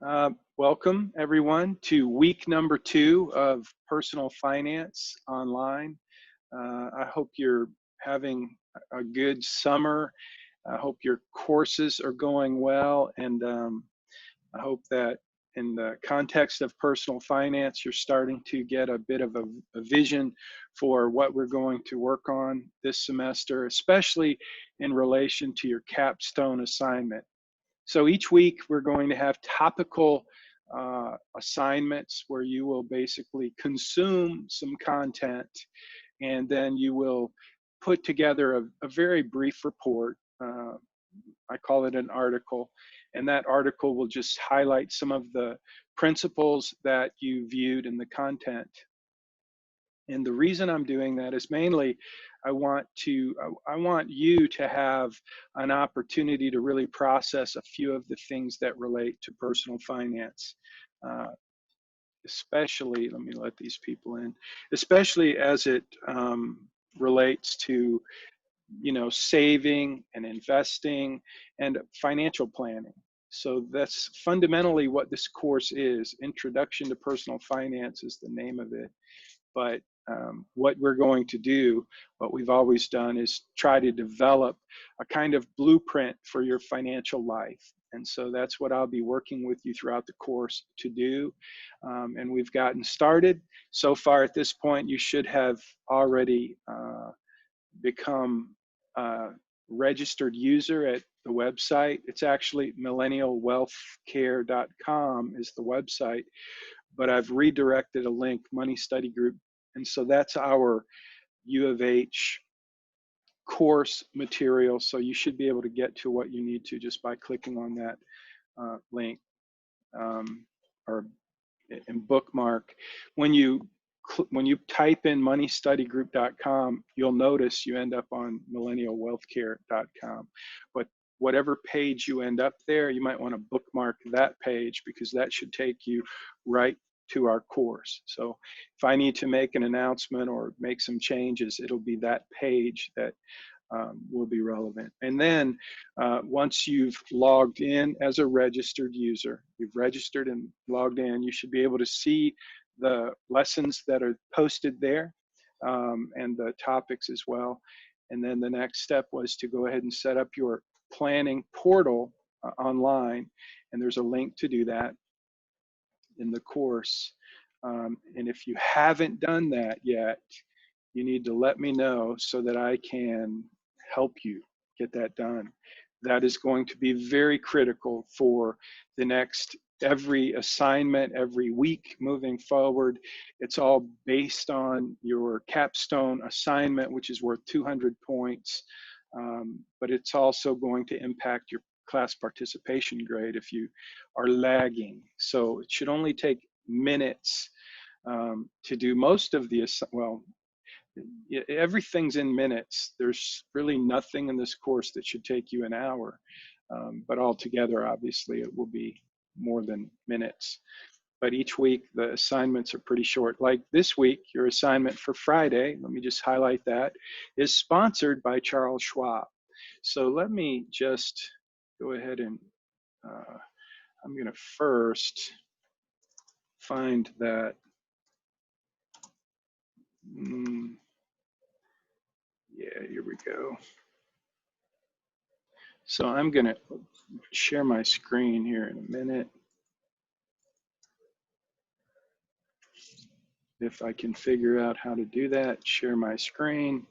Welcome everyone to week number 2 of Personal Finance Online. I hope you're having a good summer. I hope your courses are going well, and I hope that in the context of personal finance, you're starting to get a bit of a vision for what we're going to work on this semester, especially in relation to your capstone assignment. So each week we're going to have topical assignments where you will basically consume some content, and then you will put together a very brief report. I call it an article, and that article will just highlight some of the principles that you viewed in the content. And the reason I'm doing that is mainly I want you to have an opportunity to really process a few of the things that relate to personal finance. Uh, Especially, let me let these people in, especially as it relates to, saving and investing and financial planning. So that's fundamentally what this course is. Introduction to Personal Finance is the name of it. But what we're going to do, what we've always done, is try to develop a kind of blueprint for your financial life. And so that's what I'll be working with you throughout the course to do. And we've gotten started. So far at this point, you should have already become a registered user at the website. It's actually millennialwealthcare.com is the website, but I've redirected a link, Money Study Group. And so that's our U of H course material. So you should be able to get to what you need to just by clicking on that link or and bookmark. When you type in moneystudygroup.com, you'll notice you end up on millennialwealthcare.com. But whatever page you end up there, you might want to bookmark that page because that should take you right to our course. So if I need to make an announcement or make some changes, it'll be that page that will be relevant. And then once you've logged in as a registered user, you've registered and logged in, you should be able to see the lessons that are posted there and the topics as well. And then the next step was to go ahead and set up your planning portal online. And there's a link to do that in the course. And if you haven't done that yet, you need to let me know so that I can help you get that done. That is going to be very critical for the next every assignment, every week moving forward. It's all based on your capstone assignment, which is worth 200 points, but it's also going to impact your class participation grade if you are lagging. So it should only take minutes to do most of the, well, everything's in minutes. There's really nothing in this course that should take you an hour, but altogether, obviously, it will be more than minutes. But each week, the assignments are pretty short. Like this week, your assignment for Friday, let me just highlight that, is sponsored by Charles Schwab. So let me just go ahead and I'm going to first find that. Yeah, here we go. So I'm going to share my screen here in a minute. If I can figure out how to do that, share my screen.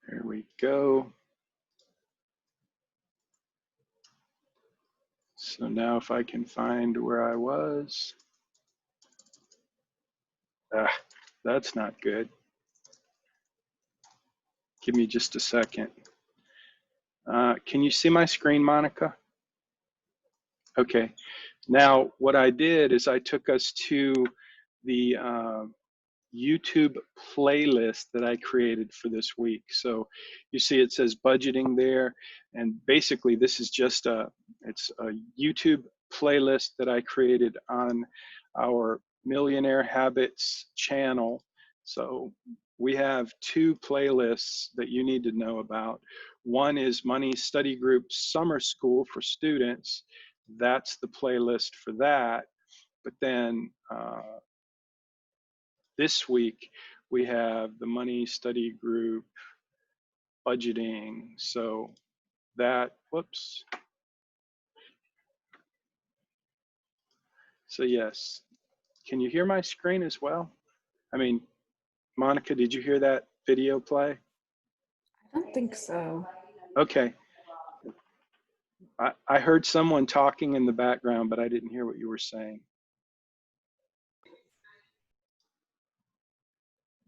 There we go. So now if I can find where I was. That's not good. Give me just a second. Can you see my screen, Monica? Okay. Now, what I did is I took us to the YouTube playlist that I created for this week. So you see it says budgeting there, and basically this is just it's a YouTube playlist that I created on our Millionaire Habits channel. So we have two playlists that you need to know about. One is Money Study Group Summer School for students. That's the playlist for that. But then this week we have the Money Study Group budgeting. So that, whoops. So yes, can you hear my screen as well? I mean, Monica, did you hear that video play? I don't think so. Okay. I heard someone talking in the background, but I didn't hear what you were saying.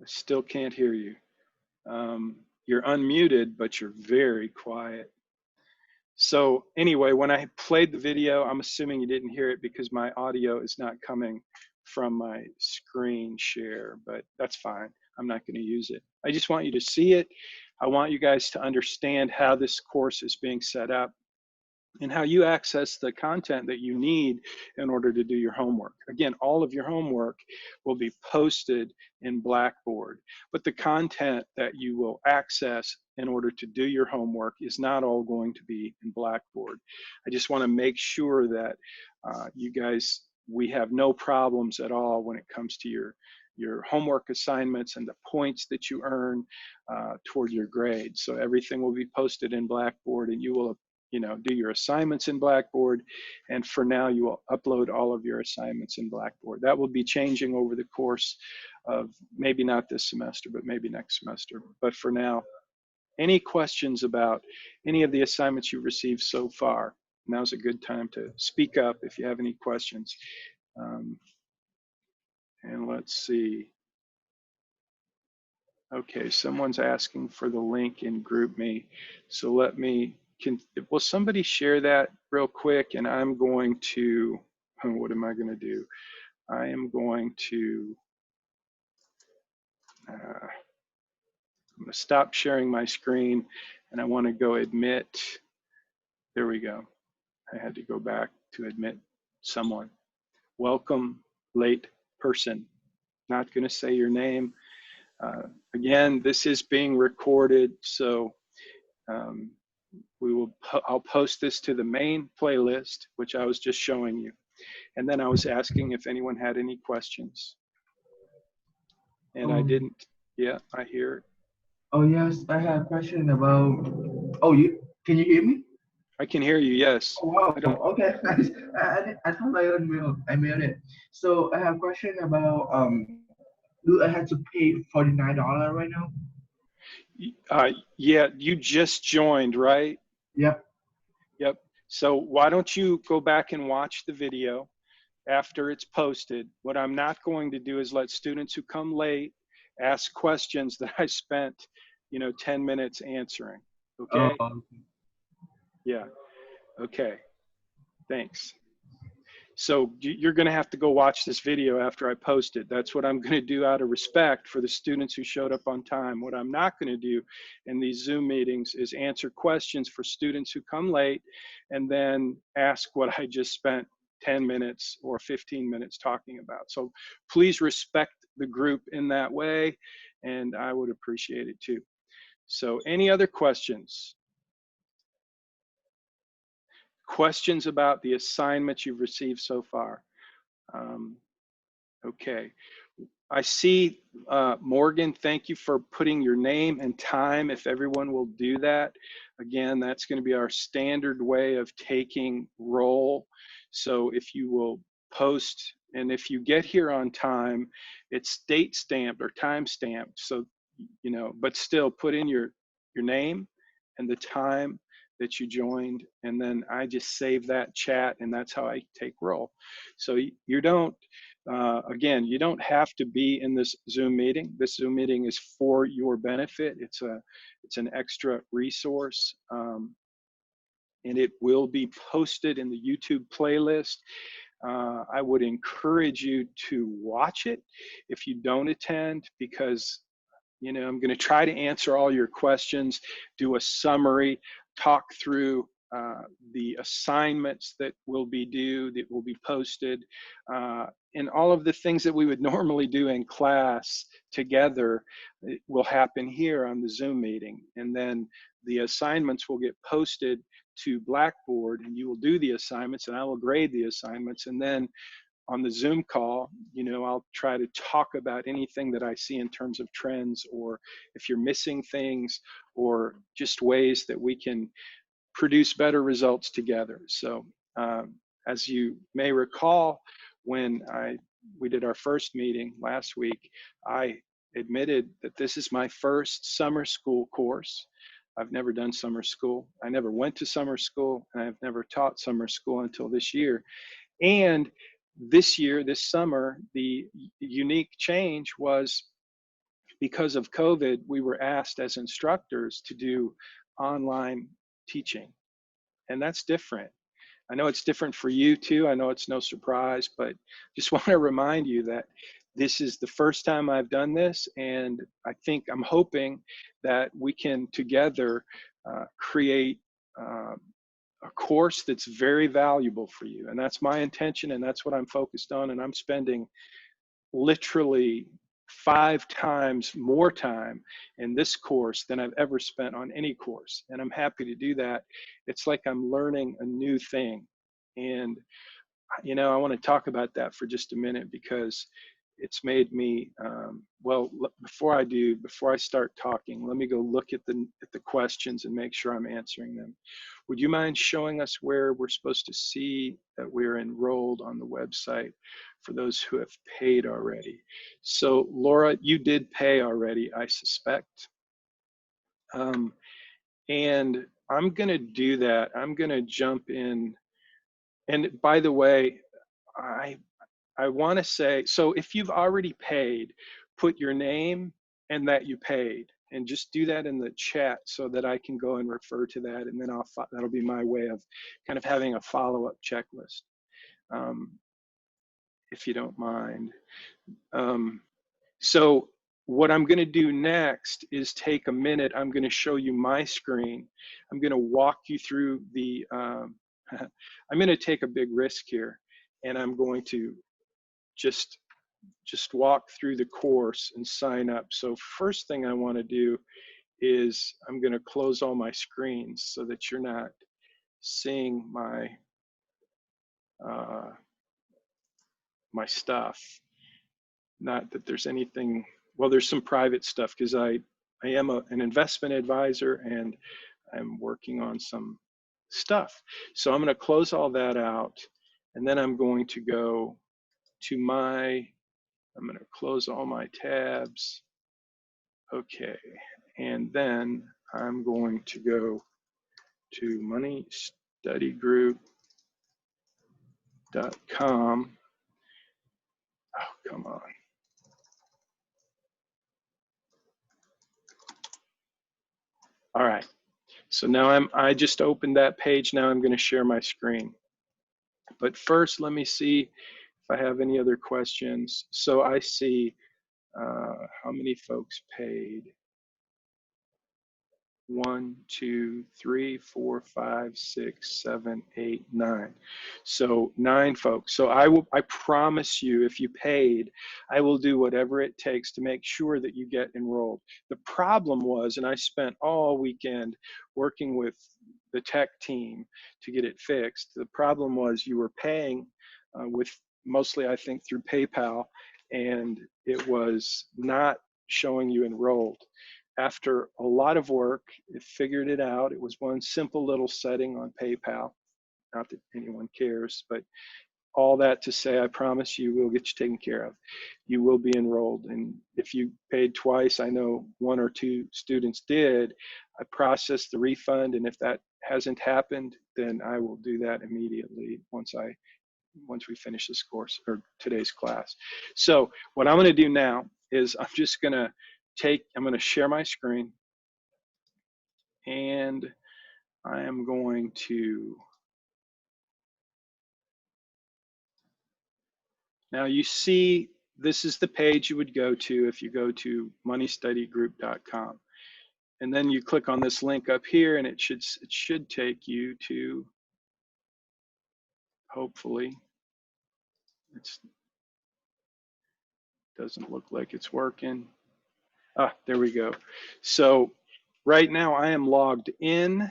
I still can't hear you. You're unmuted, but you're very quiet. So anyway, when I played the video, I'm assuming you didn't hear it because my audio is not coming from my screen share, but that's fine. I'm not going to use it. I just want you to see it. I want you guys to understand how this course is being set up and how you access the content that you need in order to do your homework. Again, all of your homework will be posted in Blackboard, but the content that you will access in order to do your homework is not all going to be in Blackboard. I just want to make sure that you guys, we have no problems at all when it comes to your homework assignments and the points that you earn toward your grade. So everything will be posted in Blackboard, and you will do your assignments in Blackboard. And for now, you will upload all of your assignments in Blackboard. That will be changing over the course of maybe not this semester, but maybe next semester. But for now, any questions about any of the assignments you've received so far? Now's a good time to speak up if you have any questions. And let's see. Okay, someone's asking for the link in GroupMe. So will somebody share that real quick? And I'm going to, what am I going to do? I am going to, I'm going to stop sharing my screen, and I want to go admit. There we go. I had to go back to admit someone. Welcome, late person. Not going to say your name. Again, this is being recorded, so I'll post this to the main playlist, which I was just showing you. And then I was asking if anyone had any questions. And I didn't. Yeah, I hear it. Oh yes, I have a question about. Oh, can you hear me? I can hear you. Yes. Oh, wow. I don't. Okay. I thought I made it. So I have a question about do I have to pay $49 right now? Yeah, you just joined, right? Yep. Yep. So why don't you go back and watch the video after it's posted? What I'm not going to do is let students who come late ask questions that I spent, 10 minutes answering. Okay? Yeah. Okay. Thanks. So you're going to have to go watch this video after I post it. That's what I'm going to do out of respect for the students who showed up on time. What I'm not going to do in these Zoom meetings is answer questions for students who come late and then ask what I just spent 10 minutes or 15 minutes talking about. So please respect the group in that way, and I would appreciate it too. So any other questions? Questions about the assignments you've received so far? Okay. I see, Morgan, thank you for putting your name and time. If everyone will do that, again, that's going to be our standard way of taking roll. So if you will post, and if you get here on time, it's date stamped or time stamped. So, but still put in your name and the time that you joined, and then I just save that chat, and that's how I take roll. So you don't, again, you don't have to be in this Zoom meeting. This Zoom meeting is for your benefit. It's an extra resource, and it will be posted in the YouTube playlist. I would encourage you to watch it if you don't attend, because I'm going to try to answer all your questions, do a summary, talk through the assignments that will be due, that will be posted, and all of the things that we would normally do in class together will happen here on the Zoom meeting. And then the assignments will get posted to Blackboard, and you will do the assignments, and I will grade the assignments. And then on the Zoom call, I'll try to talk about anything that I see in terms of trends, or if you're missing things, or just ways that we can produce better results together. So as you may recall, when we did our first meeting last week, I admitted that this is my first summer school course. I've never done summer school. I never went to summer school, and I've never taught summer school until this year. And this year, this summer, the unique change was because of COVID, we were asked as instructors to do online teaching. And that's different. I know it's different for you too. I know it's no surprise, but just want to remind you that this is the first time I've done this, and I'm hoping that we can together create a course that's very valuable for you. And that's my intention, and that's what I'm focused on. And I'm spending literally 5 times more time in this course than I've ever spent on any course. And I'm happy to do that. It's like I'm learning a new thing. And, I want to talk about that for just a minute, because it's made me, before I start talking, let me go look at the questions and make sure I'm answering them. Would you mind showing us where we're supposed to see that we're enrolled on the website for those who have paid already? So Laura, you did pay already, I suspect. And I'm gonna do that. I'm gonna jump in. And by the way, I want to say, so if you've already paid, put your name and that you paid, and just do that in the chat so that I can go and refer to that, and then that'll be my way of kind of having a follow-up checklist, if you don't mind. So what I'm going to do next is take a minute. I'm going to show you my screen. I'm going to walk you through the, I'm going to take a big risk here, and I'm going to just walk through the course and sign up. So first thing I want to do is I'm going to close all my screens so that you're not seeing my my stuff. Not that there's anything, well, there's some private stuff, because I am an investment advisor, and I'm working on some stuff. So I'm going to close all that out, and then I'm going to go to I'm going to close all my tabs. Okay, and then I'm going to go to moneystudygroup.com. Oh, come on. All right, so now I just opened that page. Now I'm going to share my screen. But first, let me see if I have any other questions. So I see how many folks paid. 1, 2, 3, 4, 5, 6, 7, 8, 9. So 9 folks. So I promise you, if you paid, I will do whatever it takes to make sure that you get enrolled. The problem was, and I spent all weekend working with the tech team to get it fixed. The problem was you were paying with mostly, I think, through PayPal, and it was not showing you enrolled. After a lot of work, it figured it out. It was one simple little setting on PayPal. Not that anyone cares, but all that to say, I promise you, we'll get you taken care of. You will be enrolled. And if you paid twice, I know 1 or 2 students did, I processed the refund. And if that hasn't happened, then I will do that immediately once we finish this course, or today's class. So what I'm going to do now is I'm going to share my screen, and I am going to, now you see, this is the page you would go to if you go to moneystudygroup.com. And then you click on this link up here, and it should take you to, hopefully, it doesn't look like it's working. Ah, there we go. So right now I am logged in.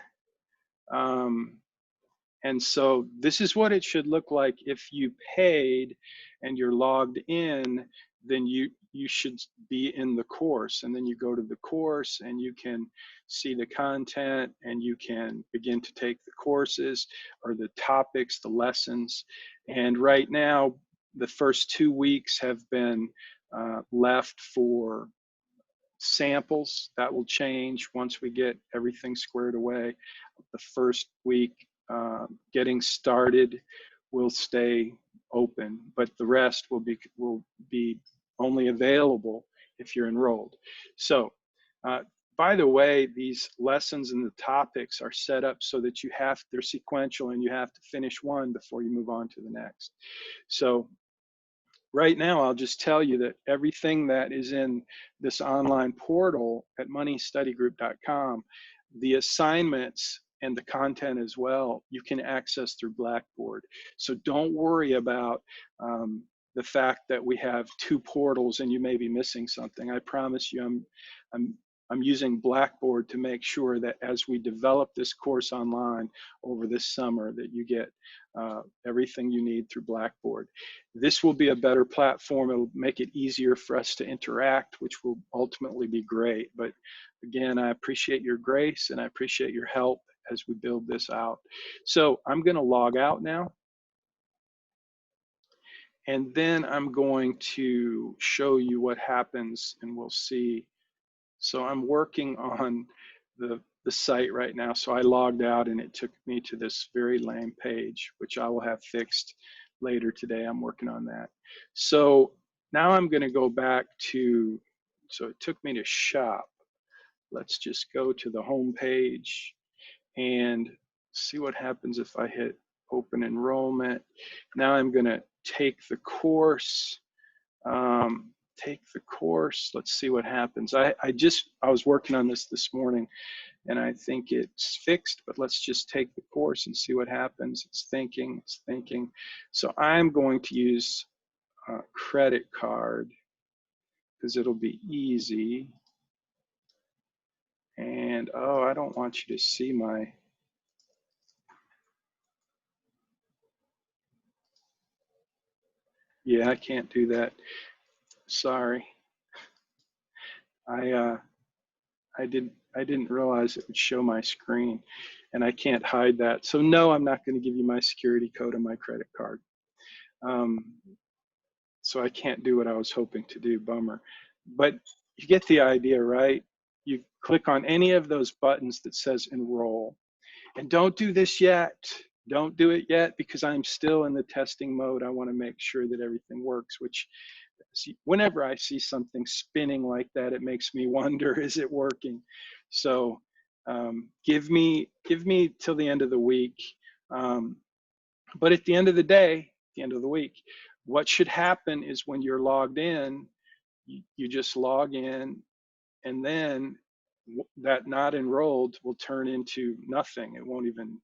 And so this is what it should look like if you paid and you're logged in, then you should be in the course. And then you go to the course and you can see the content and you can begin to take the courses or the topics, the lessons. And right now, the first 2 weeks have been left for samples. That will change once we get everything squared away. The first week, getting started, will stay open, but the rest will be only available if you're enrolled. So, by the way, these lessons and the topics are set up so that they're sequential and you have to finish one before you move on to the next. So right now, I'll just tell you that everything that is in this online portal at moneystudygroup.com, the assignments and the content as well, you can access through Blackboard. So don't worry about the fact that we have 2 portals and you may be missing something. I promise you, I'm using Blackboard to make sure that as we develop this course online over this summer, that you get everything you need through Blackboard. This will be a better platform. It'll make it easier for us to interact, which will ultimately be great. But again, I appreciate your grace and I appreciate your help as we build this out. So I'm going to log out now. And then I'm going to show you what happens and we'll see. So I'm working on the site right now. So I logged out and it took me to this very lame page, which I will have fixed later today. I'm working on that. So now I'm going to go back to, so it took me to shop. Let's just go to the home page and see what happens if I hit open enrollment. Now I'm going to take the course. Let's see what happens. I was working on this morning and I think it's fixed, but let's just take the course and see what happens. It's thinking. So I'm going to use a credit card because it'll be easy. And oh, I don't want you to see my, yeah, I can't do that. Sorry. I didn't realize it would show my screen and I can't hide that. So no, I'm not going to give you my security code on my credit card. So I can't do what I was hoping to do, bummer. But you get the idea, right? You click on any of those buttons that says enroll. And don't do this yet. Don't do it yet because I'm still in the testing mode. I want to make sure that everything works, which whenever I see something spinning like that, it makes me wonder, is it working? So give me till the end of the week. But at the end of the day, the end of the week, what should happen is when you're logged in, you just log in and then that not enrolled will turn into nothing. It won't even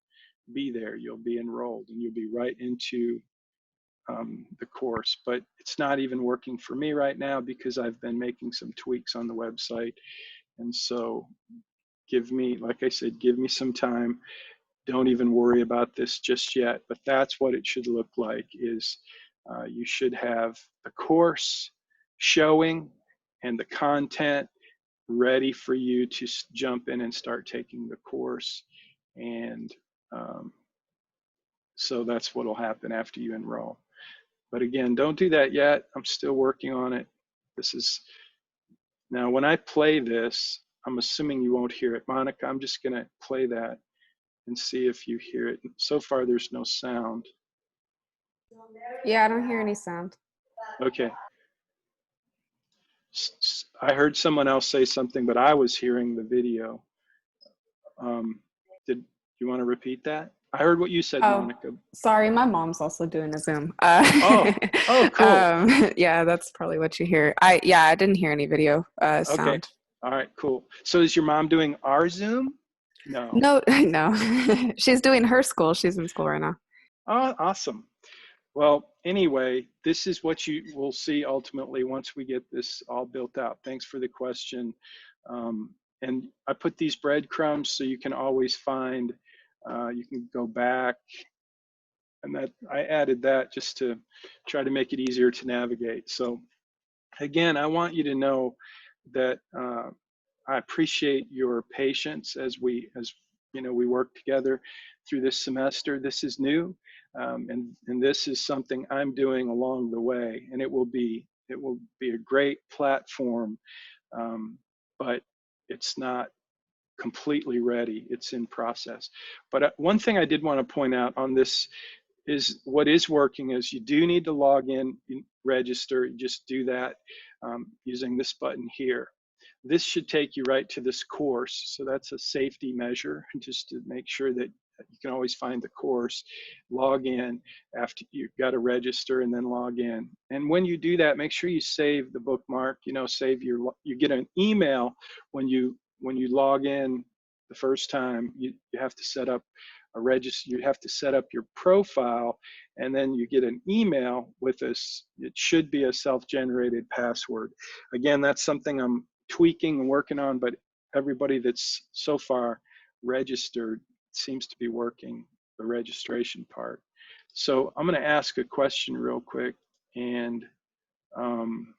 be there. You'll be enrolled and you'll be right into the course, but it's not even working for me right now because I've been making some tweaks on the website. And so give me, like I said, give me some time. Don't even worry about this just yet, but that's what it should look like is you should have the course showing and the content ready for you to jump in and start taking the course. And so that's what will happen after you enroll. But again, don't do that yet. I'm still working on it. This is, now when I play this, I'm assuming you won't hear it. Monica, I'm just gonna play that and see if you hear it. So far, there's no sound. Yeah, I don't hear any sound. Okay. I heard someone else say something, but I was hearing the video. Did you want to repeat that? I heard what you said, Monica. Sorry, my mom's also doing a Zoom. Oh, cool. Yeah, that's probably what you hear. I didn't hear any video sound. Okay. All right, cool. So is your mom doing our Zoom? No. No, no. She's doing her school. She's in school right now. Oh, awesome. Well, anyway, this is what you will see ultimately once we get this all built out. Thanks for the question. And I put these breadcrumbs so you can always find, you can go back, and that I added that just to try to make it easier to navigate. So again, I want you to know that I appreciate your patience as we work together through this semester. This is new, and this is something I'm doing along the way, and it will be a great platform, but it's not completely ready. It's in process. But one thing I did want to point out on this is what is working is you do need to log in, register. You just do that using this button here. This should take you right to this course. So that's a safety measure, just to make sure that you can always find the course. Log in after you've got to register, and then log in. And when you do that, make sure you save the bookmark. You get an email when you log in the first time. You have to set up a register. You have to set up your profile, and then you get an email with this. It should be a self-generated password. Again, that's something I'm tweaking and working on, but everybody that's so far registered seems to be working the registration part. So I'm going to ask a question real quick, and I'm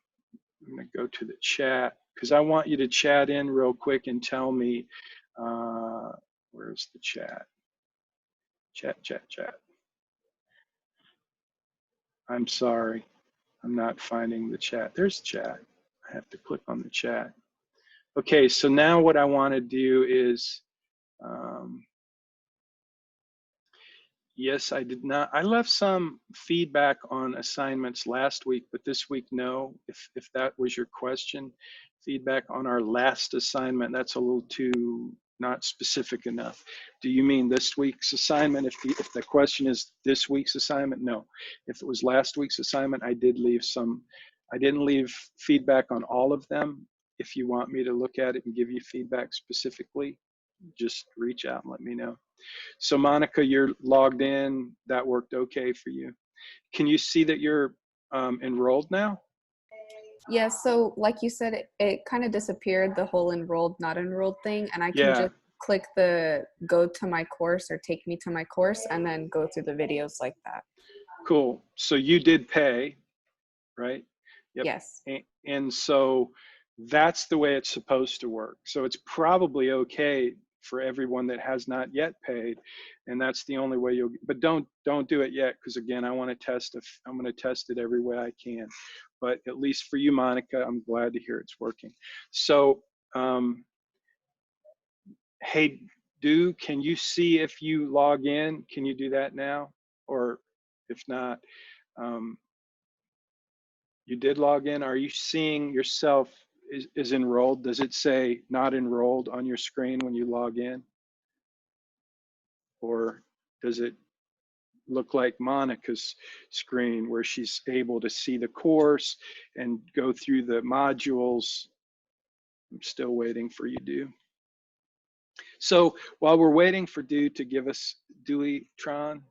going to go to the chat because I want you to chat in real quick and tell me, where's the chat? Chat. I'm sorry, I'm not finding the chat. There's chat. I have to click on the chat. Okay, so now what I want to do is, yes, I did not. I left some feedback on assignments last week, but this week, no. If that was your question, feedback on our last assignment, that's a little too not specific enough. Do you mean this week's assignment? If the question is this week's assignment, no. If it was last week's assignment, I did leave some. I didn't leave feedback on all of them. If you want me to look at it and give you feedback specifically, just reach out and let me know. So Monica, you're logged in. That worked okay for you. Can you see that you're enrolled now? Yeah, so like you said, it kind of disappeared, the whole enrolled, not enrolled thing, and I can Yeah, just click the go to my course or take me to my course and then go through the videos like that. cool. So you did pay, right? Yep. Yes. And so that's the way it's supposed to work. So it's probably okay for everyone that has not yet paid, and that's the only way you'll. But don't do it yet, because again, I want to test. I'm going to test it every way I can. But at least for you, Monica, I'm glad to hear it's working. So, hey, can you see if you log in? Can you do that now? Or if not, you did log in. Are you seeing yourself is enrolled? Does it say not enrolled on your screen when you log in? Or does it look like Monica's screen where she's able to see the course and go through the modules? I'm still waiting for you, Do. So while we're waiting for to give us Dewey Tron,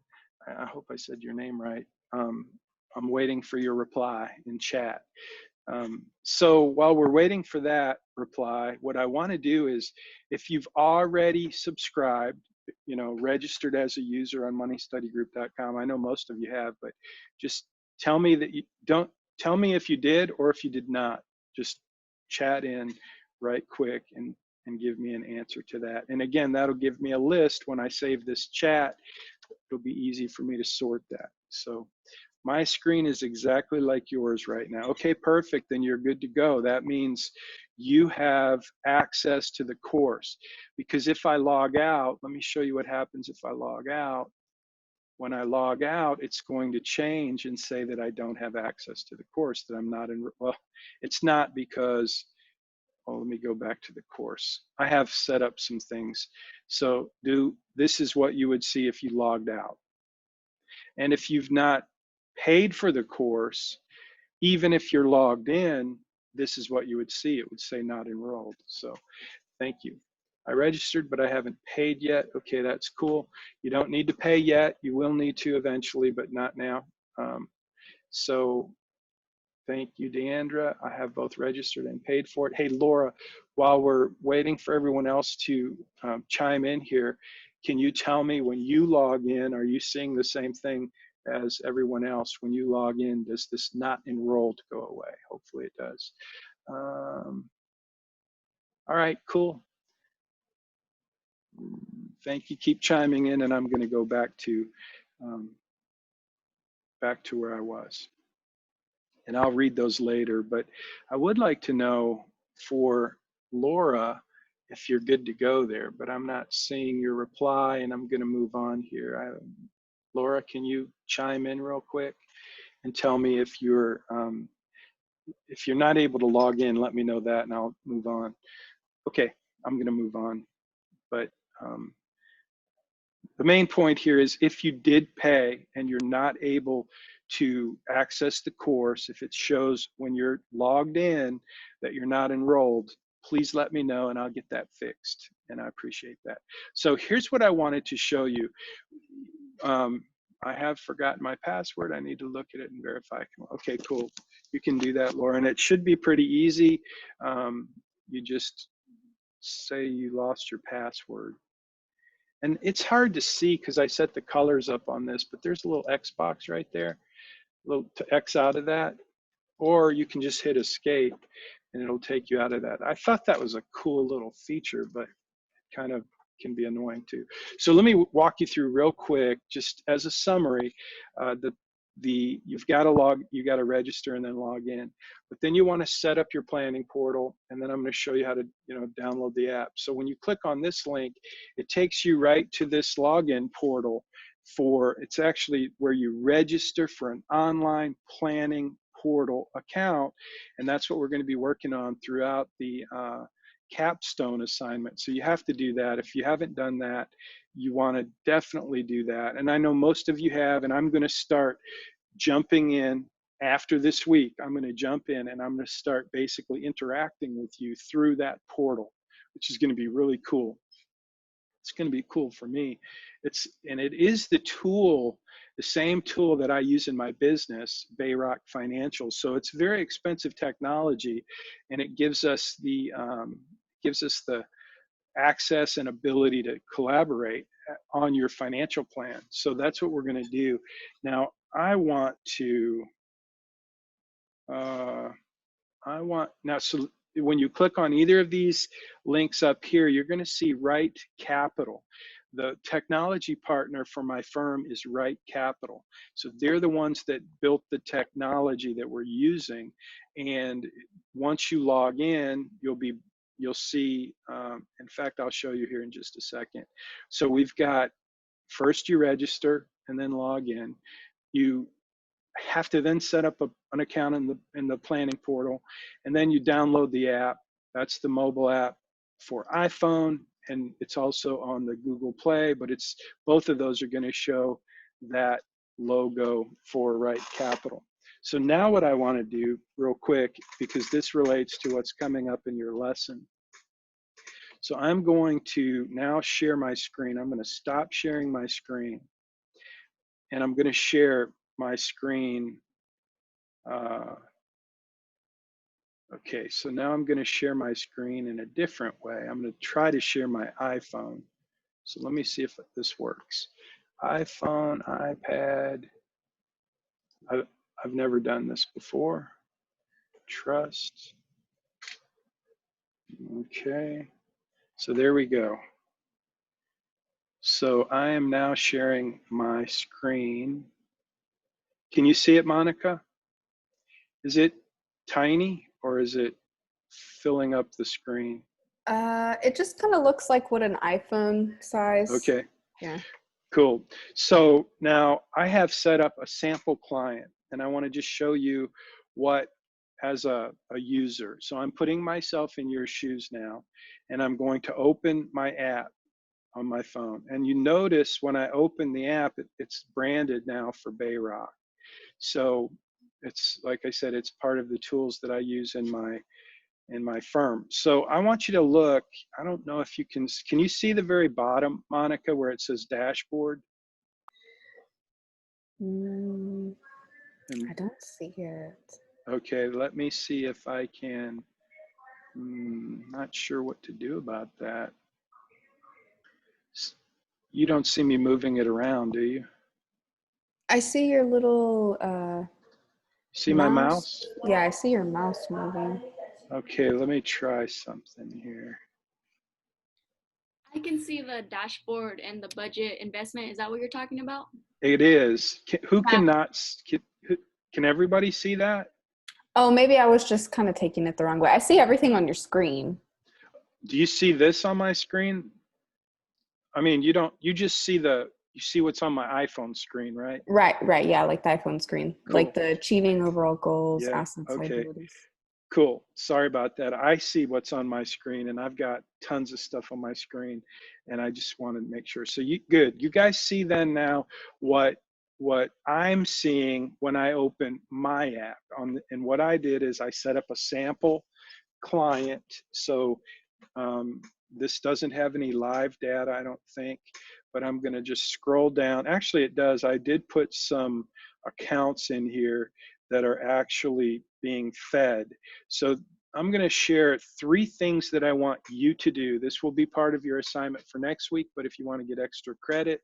I hope I said your name right. I'm waiting for your reply in chat. So while we're waiting for that reply, what I want to do is, if you've already subscribed, registered as a user on moneystudygroup.com, I know most of you have, but just tell me that you don't. Tell me if you did or if you did not. Just chat in right quick and give me an answer to that. And again, that'll give me a list when I save this chat. It'll be easy for me to sort that. So my screen is exactly like yours right now. Okay, perfect, then you're good to go. That means you have access to the course. Because if I log out, let me show you what happens if I log out. When I log out, it's going to change and say that I don't have access to the course, that I'm not in, well, it's not because, oh, let me go back to the course. I have set up some things. So this is what you would see if you logged out. And if you've not paid for the course, even if you're logged in, this is what you would see. It would say not enrolled. So thank you. I registered, but I haven't paid yet. Okay, that's cool. You don't need to pay yet. You will need to eventually, but not now. So thank you, Deandra. I have both registered and paid for it. Hey, Laura, while we're waiting for everyone else to chime in here, can you tell me when you log in, are you seeing the same thing as everyone else? When you log in, does this not enrolled go away? Hopefully it does. All right, cool. Thank you. Keep chiming in, and I'm going to go back to where I was. And I'll read those later, but I would like to know for Laura if you're good to go there, but I'm not seeing your reply, and I'm going to move on here. Laura, can you chime in real quick and tell me if you're not able to log in? Let me know that, and I'll move on. Okay, I'm going to move on, but the main point here is if you did pay and you're not able to access the course, if it shows when you're logged in that you're not enrolled, please let me know and I'll get that fixed, and I appreciate that. So here's what I wanted to show you. I have forgotten my password. I need to look at it and verify. Okay, cool. You can do that, Laura, and it should be pretty easy. You just say you lost your password. And it's hard to see because I set the colors up on this, but there's a little X box right there, a little to X out of that, or you can just hit escape and it'll take you out of that. I thought that was a cool little feature, but it kind of can be annoying too. So let me walk you through real quick, just as a summary, you've got to register and then log in, but then you want to set up your planning portal, and then I'm going to show you how to download the app. So when you click on this link, it takes you right to this login portal it's actually where you register for an online planning portal account, and that's what we're going to be working on throughout the capstone assignment. So you have to do that. If you haven't done that, you want to definitely do that. And I know most of you have, and I'm going to start jumping in after this week. I'm going to jump in and I'm going to start basically interacting with you through that portal, which is going to be really cool. It's going to be cool for me. It is the same tool that I use in my business, Bayrock Financial. So it's very expensive technology, and it gives us the access and ability to collaborate on your financial plan. So that's what we're going to do. Now, I want to, so when you click on either of these links up here, you're going to see Right Capital. The technology partner for my firm is Right Capital. So they're the ones that built the technology that we're using. And once you log in, you'll see, in fact, I'll show you here in just a second. So we've got, first you register and then log in. You have to then set up an account in the planning portal, and then you download the app. That's the mobile app for iPhone, and it's also on the Google Play, but both of those are going to show that logo for Right Capital. So now what I want to do real quick, because this relates to what's coming up in your lesson. So I'm going to now share my screen. I'm going to stop sharing my screen, and I'm going to share my screen. Okay, so now I'm going to share my screen in a different way. I'm going to try to share my iPhone. So let me see if this works. iPhone, iPad. I've never done this before. Trust. Okay, so there we go. So I am now sharing my screen. Can you see it, Monica? Is it tiny or is it filling up the screen? It just kind of looks like what an iPhone size. Okay. Yeah. Cool. So now I have set up a sample client, and I want to just show you what as a user. So I'm putting myself in your shoes now, and I'm going to open my app on my phone. And you notice when I open the app, it's branded now for Bayrock. So It's like I said, it's part of the tools that I use in my firm. So I want you to look. I don't know if you can you see the very bottom, Monica, where it says dashboard? Mm, And I don't see it. okay, let me see if I can. Not sure what to do about that. You don't see me moving it around, do you? I see your little See my mouse. mouse? Yeah, I see your mouse moving. Okay, let me try something here. I can see the dashboard and the budget investment. Is that what you're talking about? It is. Who Yeah. cannot? Can everybody see that? Oh, maybe I was just kind of taking it the wrong way. I see everything on your screen. Do you see this on my screen? I mean, you don't. You just see you see what's on my iPhone screen, right? Right. Yeah, like the iPhone screen. Cool. Like the achieving overall goals, Yeah. assets, Okay. liabilities. Cool. Sorry about that. I see what's on my screen, and I've got tons of stuff on my screen, and I just wanted to make sure. So good. You guys see then now what I'm seeing when I open my app and what I did is I set up a sample client. So this doesn't have any live data, I don't think, but I'm going to just scroll down. Actually, it does. I did put some accounts in here that are actually being fed. So I'm going to share 3 things that I want you to do. This will be part of your assignment for next week, but if you want to get extra credit,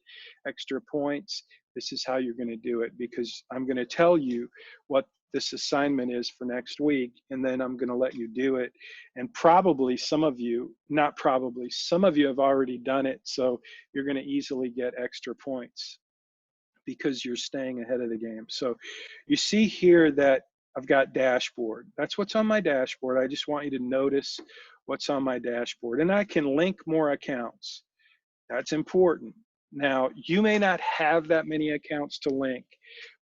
extra points, this is how you're going to do it, because I'm going to tell you what this assignment is for next week, and then I'm going to let you do it. And probably some of you, not probably, some of you have already done it, so you're going to easily get extra points because you're staying ahead of the game. So you see here that I've got dashboard. That's what's on my dashboard. I just want you to notice what's on my dashboard. And I can link more accounts. That's important. Now, you may not have that many accounts to link,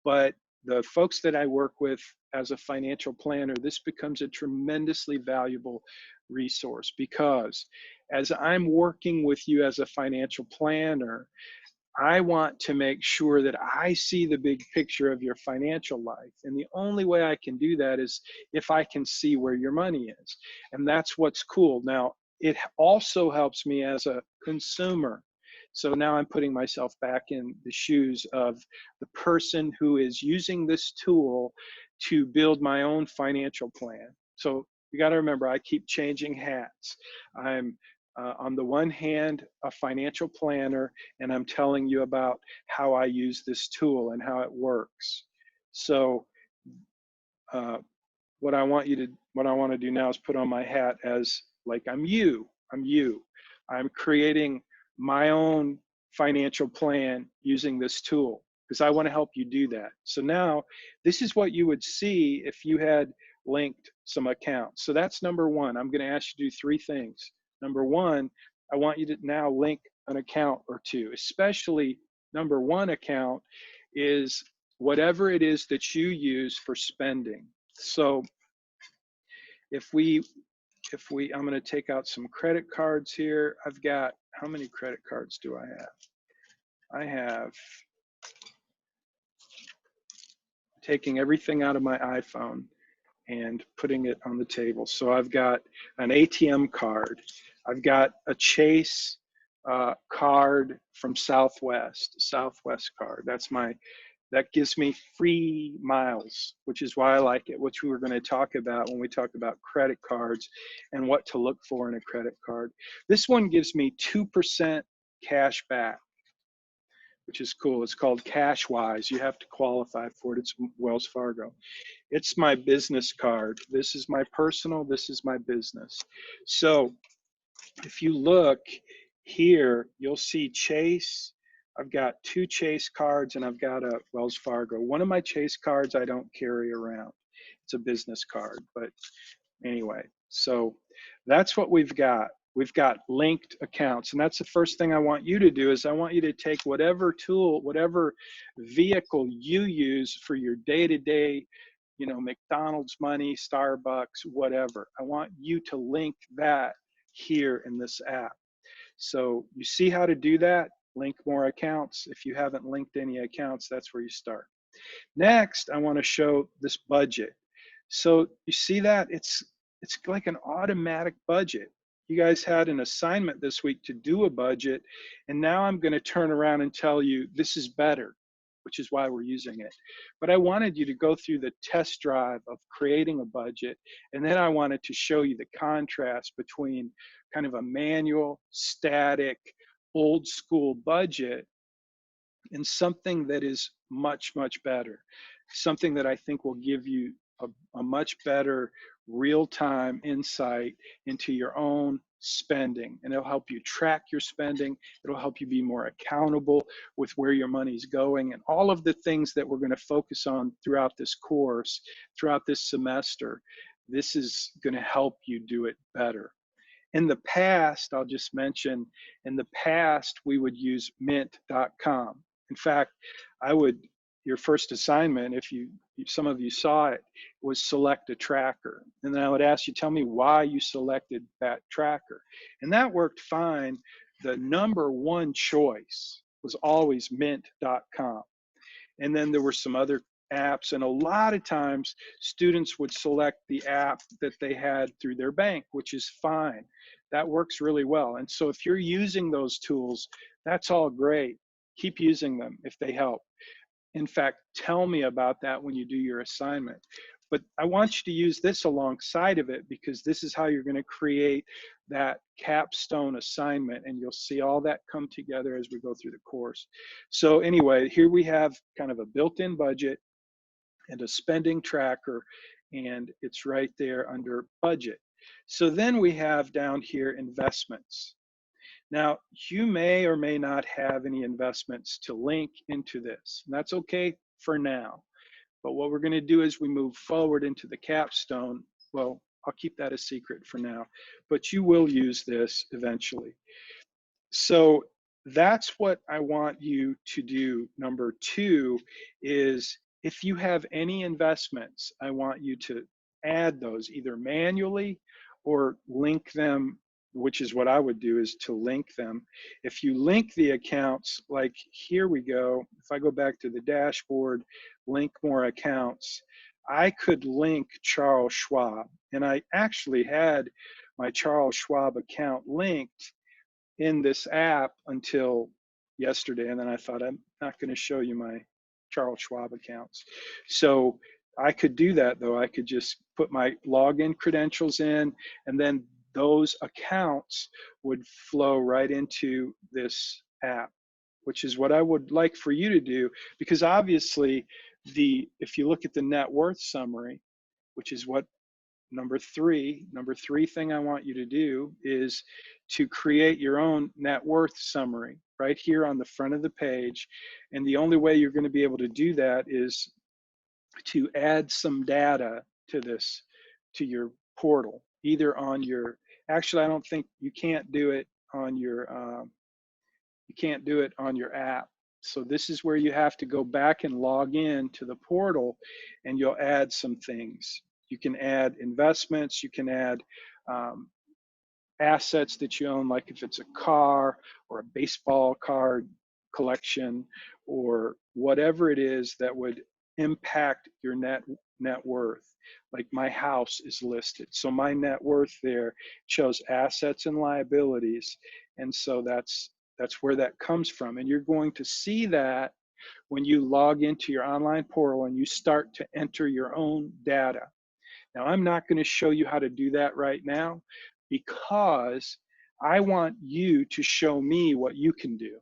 but the folks that I work with as a financial planner, this becomes a tremendously valuable resource, because as I'm working with you as a financial planner, I want to make sure that I see the big picture of your financial life. And the only way I can do that is if I can see where your money is. And that's what's cool. Now, it also helps me as a consumer. So now I'm putting myself back in the shoes of the person who is using this tool to build my own financial plan. So you got to remember, I keep changing hats. I'm on the one hand, a financial planner, and I'm telling you about how I use this tool and how it works. So uh, what I want to do now is put on my hat as like I'm you. I'm creating my own financial plan using this tool because I want to help you do that. So now this is what you would see if you had linked some accounts. So that's number one. I'm going to ask you to do 3 things. Number one, I want you to now link an account or 2, especially number 1 account is whatever it is that you use for spending. So if we, I'm going to take out some credit cards here. I've got, how many credit cards do I have? I have, taking everything out of my iPhone and putting it on the table. So I've got an ATM card. I've got a Chase card from Southwest card. That gives me free miles, which is why I like it, which we were going to talk about when we talk about credit cards and what to look for in a credit card. This one gives me 2% cash back, which is cool. It's called CashWise. You have to qualify for it. It's Wells Fargo. It's my business card. This is my personal, this is my business. So if you look here, you'll see Chase. I've got 2 Chase cards and I've got a Wells Fargo. One of my Chase cards I don't carry around. It's a business card, but anyway, so that's what we've got. We've got linked accounts, and that's the first thing I want you to do is I want you to take whatever tool, whatever vehicle you use for your day-to-day, McDonald's money, Starbucks, whatever. I want you to link that here in this app. So you see how to do that? Link more accounts. If you haven't linked any accounts, that's where you start. Next, I want to show this budget. So you see that? It's like an automatic budget. You guys had an assignment this week to do a budget, and now I'm going to turn around and tell you this is better, which is why we're using it. But I wanted you to go through the test drive of creating a budget, and then I wanted to show you the contrast between kind of a manual, static, old school budget and something that is much, much better. Something that I think will give you a much better real-time insight into your own spending. And it'll help you track your spending. It'll help you be more accountable with where your money's going and all of the things that we're going to focus on throughout this course, throughout this semester. This is going to help you do it better. In the past, I'll just mention, in the past, we would use mint.com. In fact, your first assignment, if some of you saw it, was select a tracker. And then I would ask you, tell me why you selected that tracker. And that worked fine. The number one choice was always mint.com. And then there were some other apps, and a lot of times students would select the app that they had through their bank, which is fine. That works really well. And so if you're using those tools, that's all great. Keep using them if they help. In fact, tell me about that when you do your assignment. But I want you to use this alongside of it, because this is how you're going to create that capstone assignment, and you'll see all that come together as we go through the course. So anyway, here we have kind of a built-in budget and a spending tracker, and it's right there under budget. So then we have down here investments. Now, you may or may not have any investments to link into this, and that's okay for now. But what we're going to do as we move forward into the capstone, well, I'll keep that a secret for now, but you will use this eventually. So that's what I want you to do. Number two is, if you have any investments, I want you to add those either manually or link them, which is what I would do, is to link them. If you link the accounts, like here we go, if I go back to the dashboard, link more accounts, I could link Charles Schwab. And I actually had my Charles Schwab account linked in this app until yesterday, and then I thought, I'm not going to show you my Charles Schwab accounts. So I could do that, though. I could just put my login credentials in, and then those accounts would flow right into this app, which is what I would like for you to do, because obviously if you look at the net worth summary, which is what number three thing I want you to do is to create your own net worth summary right here on the front of the page. And the only way you're going to be able to do that is to add some data to your portal, either on your, actually, I don't think you can't do it on your app. So this is where you have to go back and log in to the portal, and you'll add some things. You can add investments, you can add assets that you own, like if it's a car or a baseball card collection or whatever it is that would impact your net worth. Like my house is listed, so my net worth there shows assets and liabilities, and so that's where that comes from. And you're going to see that when you log into your online portal and you start to enter your own data. Now, I'm not going to show you how to do that right now, because I want you to show me what you can do.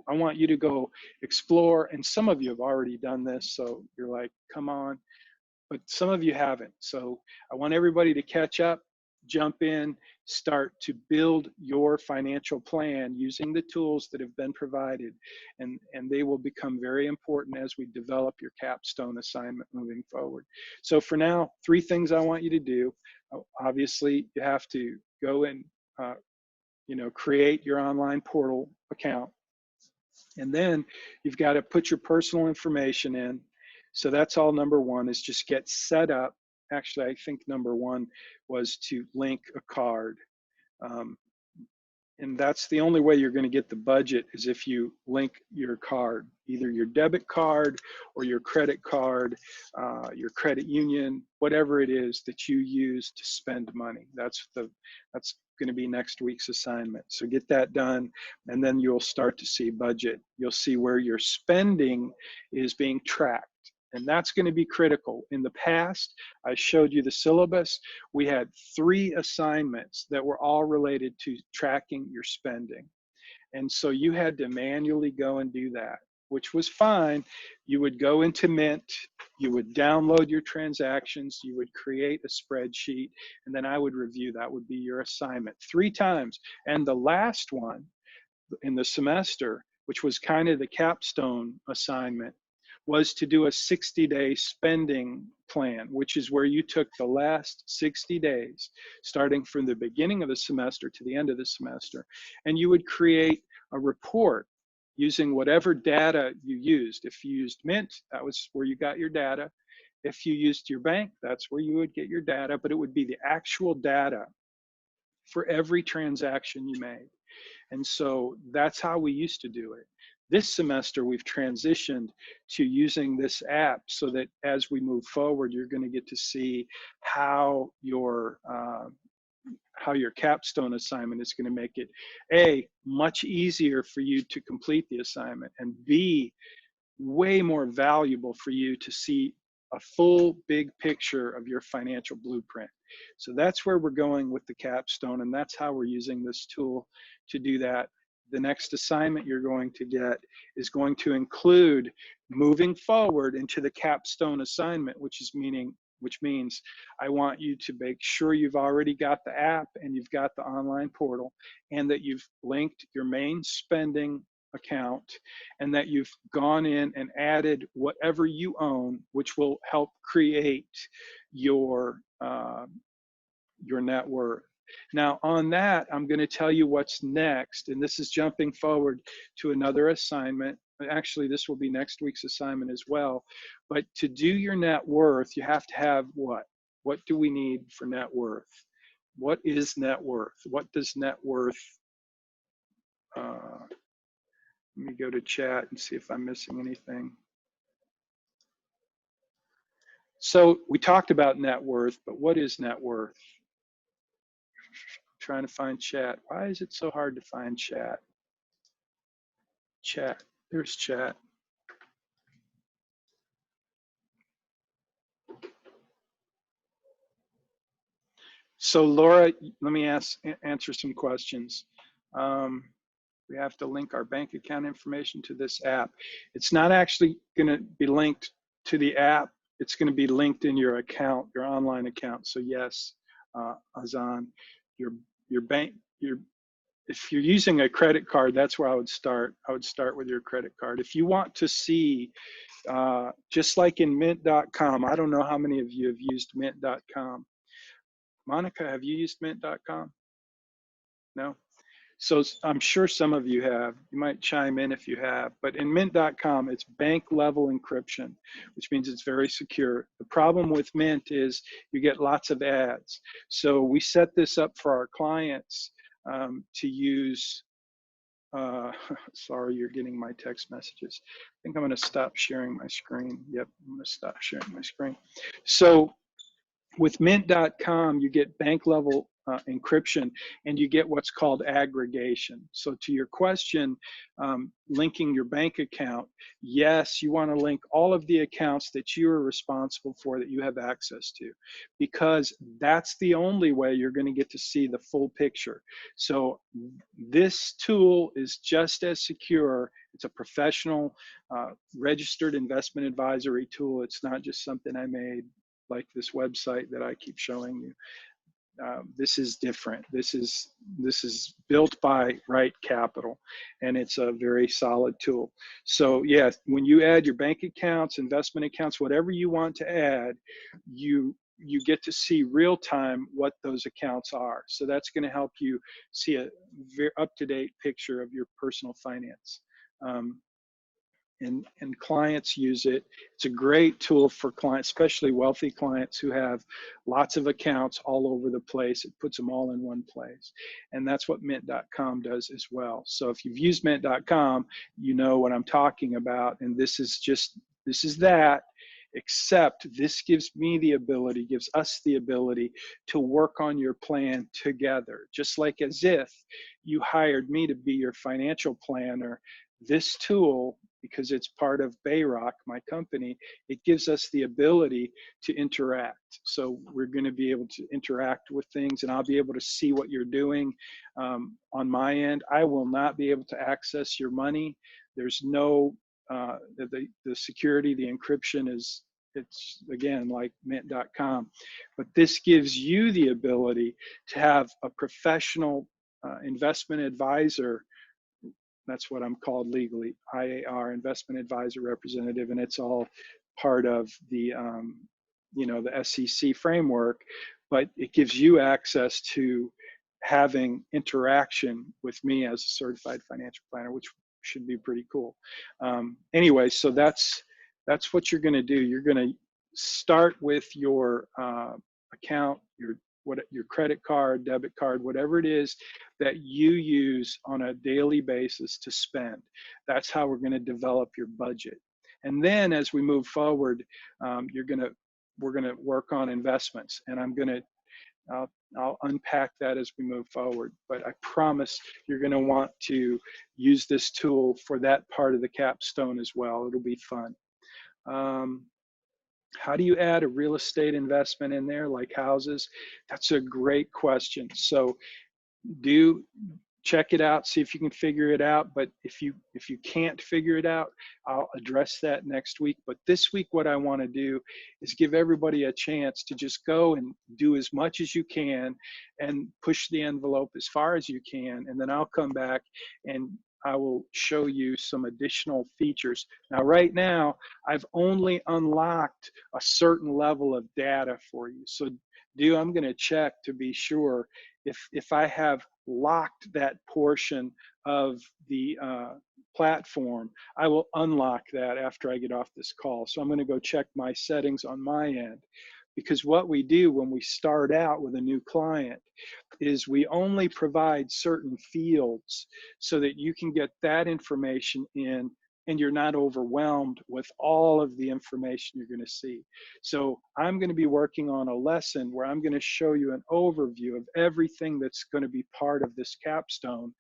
I want you to go explore, and some of you have already done this, so you're like, come on, but some of you haven't. So I want everybody to catch up, jump in, start to build your financial plan using the tools that have been provided, and they will become very important as we develop your capstone assignment moving forward. So for now, three things I want you to do. Obviously, you have to go and create your online portal account, and then you've got to put your personal information in. So that's all number one, is just get set up. Actually, I think number one was to link a card. And that's the only way you're going to get the budget is if you link your card, either your debit card or your your credit union, whatever it is that you use to spend money. That's going to be next week's assignment. So get that done, and then you'll start to see budget. You'll see where your spending is being tracked. And that's going to be critical. In the past, I showed you the syllabus. We had 3 assignments that were all related to tracking your spending. And so you had to manually go and do that, which was fine. You would go into Mint, you would download your transactions, you would create a spreadsheet, and then I would review. That would be your assignment 3 times. And the last one in the semester, which was kind of the capstone assignment, was to do a 60-day spending plan, which is where you took the last 60 days, starting from the beginning of the semester to the end of the semester, and you would create a report using whatever data you used. If you used Mint, that was where you got your data. If you used your bank, that's where you would get your data, but it would be the actual data for every transaction you made. And so that's how we used to do it. This semester, we've transitioned to using this app so that as we move forward, you're going to get to see how your capstone assignment is going to make it, A, much easier for you to complete the assignment, and B, way more valuable for you to see a full big picture of your financial blueprint. So that's where we're going with the capstone, and that's how we're using this tool to do that. The next assignment you're going to get is going to include moving forward into the capstone assignment, which means I want you to make sure you've already got the app and you've got the online portal, and that you've linked your main spending account, and that you've gone in and added whatever you own, which will help create your net worth. Now on that, I'm going to tell you what's next, and this is jumping forward to another assignment. Actually, this will be next week's assignment as well. But to do your net worth, you have to have what? What do we need for net worth? What is net worth? What does net worth let me go to chat and see if I'm missing anything. So we talked about net worth, but what is net worth? I'm trying to find chat. Why is it so hard to find chat? Chat, there's chat. So Laura, let me answer some questions. We have to link our bank account information to this app. It's not actually going to be linked to the app. It's going to be linked in your account, your online account. So yes, Azan, your bank, if you're using a credit card, that's where I would start. I would start with your credit card. If you want to see, just like in mint.com, I don't know how many of you have used mint.com. Monica, have you used mint.com? No? So I'm sure some of you have. You might chime in if you have. But in mint.com, it's bank level encryption, which means it's very secure. The problem with Mint is you get lots of ads. So we set this up for our clients to use. Sorry, you're getting my text messages. I think I'm going to stop sharing my screen. Yep, I'm going to stop sharing my screen. So with mint.com, you get bank level encryption, and you get what's called aggregation. So to your question, linking your bank account, yes, you want to link all of the accounts that you are responsible for, that you have access to, because that's the only way you're going to get to see the full picture. So this tool is just as secure. It's a professional registered investment advisory tool. It's not just something I made, like this website that I keep showing you. This is different. This is built by Right Capital, and it's a very solid tool. So yeah, when you add your bank accounts, investment accounts, whatever you want to add, you get to see real time what those accounts are. So that's going to help you see a very up-to-date picture of your personal finance. and clients use it. It's a great tool for clients, especially wealthy clients who have lots of accounts all over the place. It puts them all in one place. And that's what mint.com does as well. So if you've used mint.com, you know what I'm talking about. And this is that, except this gives me the ability, gives us the ability to work on your plan together. Just like as if you hired me to be your financial planner, this tool, because it's part of Bayrock, my company, it gives us the ability to interact. So we're going to be able to interact with things, and I'll be able to see what you're doing on my end. I will not be able to access your money. There's no, the security, the encryption it's again like mint.com. But this gives you the ability to have a professional investment advisor. That's what I'm called legally, IAR, investment advisor representative, and it's all part of the, the SEC framework. But it gives you access to having interaction with me as a certified financial planner, which should be pretty cool. Anyway, so that's what you're going to do. You're going to start with your account, your credit card, debit card, whatever it is that you use on a daily basis to spend. That's how we're going to develop your budget. And then as we move forward, we're going to work on investments, and I'll unpack that as we move forward. But I promise you're going to want to use this tool for that part of the capstone as well. It'll be fun. How do you add a real estate investment in there, like houses? That's a great question. So check it out, see if you can figure it out. But if you can't figure it out, I'll address that next week. But this week, what I want to do is give everybody a chance to just go and do as much as you can and push the envelope as far as you can. And then I'll come back and I will show you some additional features. Now, right now, I've only unlocked a certain level of data for you. So I'm going to check to be sure if I have locked that portion of the platform. I will unlock that after I get off this call. So I'm going to go check my settings on my end, because what we do when we start out with a new client is we only provide certain fields so that you can get that information in and you're not overwhelmed with all of the information you're going to see. So I'm going to be working on a lesson where I'm going to show you an overview of everything that's going to be part of this capstone.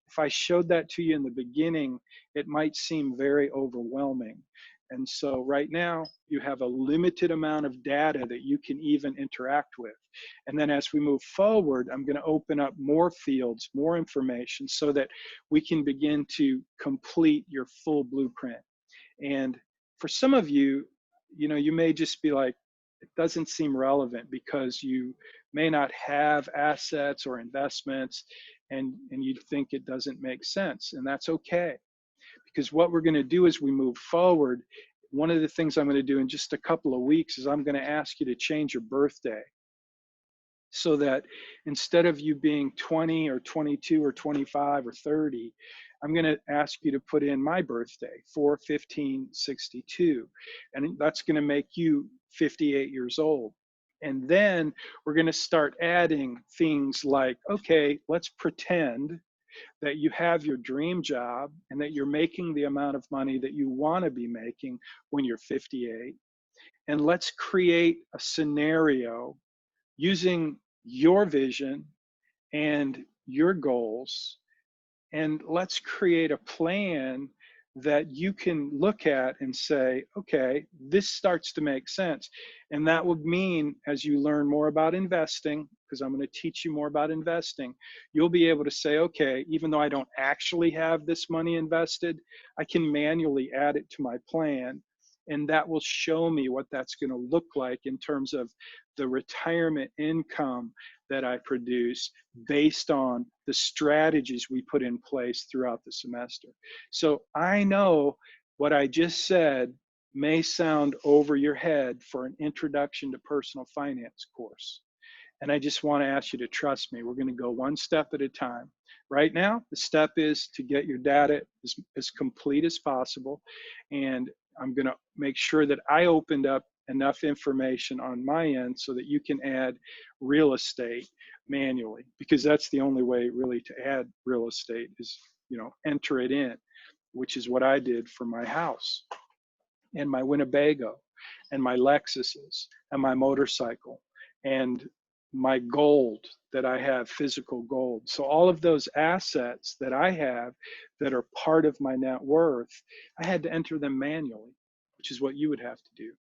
If I showed that to you in the beginning, it might seem very overwhelming. And so right now, you have a limited amount of data that you can even interact with. And then as we move forward, I'm going to open up more fields, more information, so that we can begin to complete your full blueprint. And for some of you, you may just be like, it doesn't seem relevant because you may not have assets or investments, and you think it doesn't make sense. And that's okay. Because what we're going to do as we move forward, one of the things I'm going to do in just a couple of weeks is I'm going to ask you to change your birthday, so that instead of you being 20 or 22 or 25 or 30, I'm going to ask you to put in my birthday, 4/15/62, and that's going to make you 58 years old. And then we're going to start adding things like, okay, let's pretend that you have your dream job and that you're making the amount of money that you want to be making when you're 58. And let's create a scenario using your vision and your goals. And let's create a plan that you can look at and say, okay, this starts to make sense. And that would mean, as you learn more about investing, because I'm going to teach you more about investing, you'll be able to say, okay, even though I don't actually have this money invested, I can manually add it to my plan. And that will show me what that's going to look like in terms of the retirement income that I produce based on the strategies we put in place throughout the semester. So I know what I just said may sound over your head for an introduction to personal finance course. And I just want to ask you to trust me. We're going to go one step at a time. Right now, the step is to get your data as complete as possible. And I'm going to make sure that I opened up enough information on my end so that you can add real estate manually, because that's the only way really to add real estate is, enter it in, which is what I did for my house and my Winnebago and my Lexuses and my motorcycle and my gold that I have, physical gold. So all of those assets that I have that are part of my net worth, I had to enter them manually, which is what you would have to do.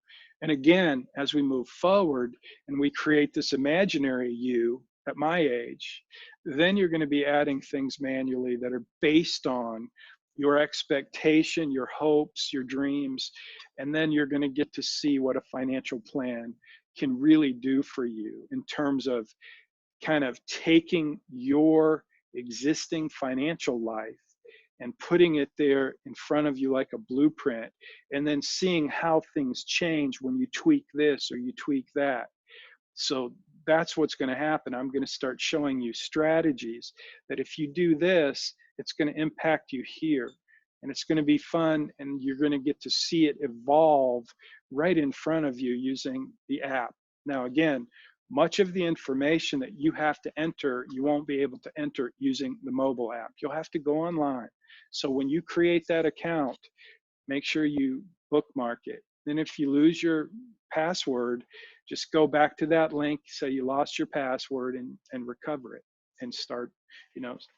And again, as we move forward and we create this imaginary you at my age, then you're going to be adding things manually that are based on your expectation, your hopes, your dreams, and then you're going to get to see what a financial plan can really do for you in terms of kind of taking your existing financial life and putting it there in front of you like a blueprint, and then seeing how things change when you tweak this or you tweak that. So that's what's going to happen. I'm going to start showing you strategies that if you do this, it's going to impact you here. And it's going to be fun, and you're going to get to see it evolve right in front of you using the app. Now, again, much of the information that you have to enter, you won't be able to enter using the mobile app. You'll have to go online. So when you create that account, make sure you bookmark it. Then if you lose your password, just go back to that link, say you lost your password, and recover it and start,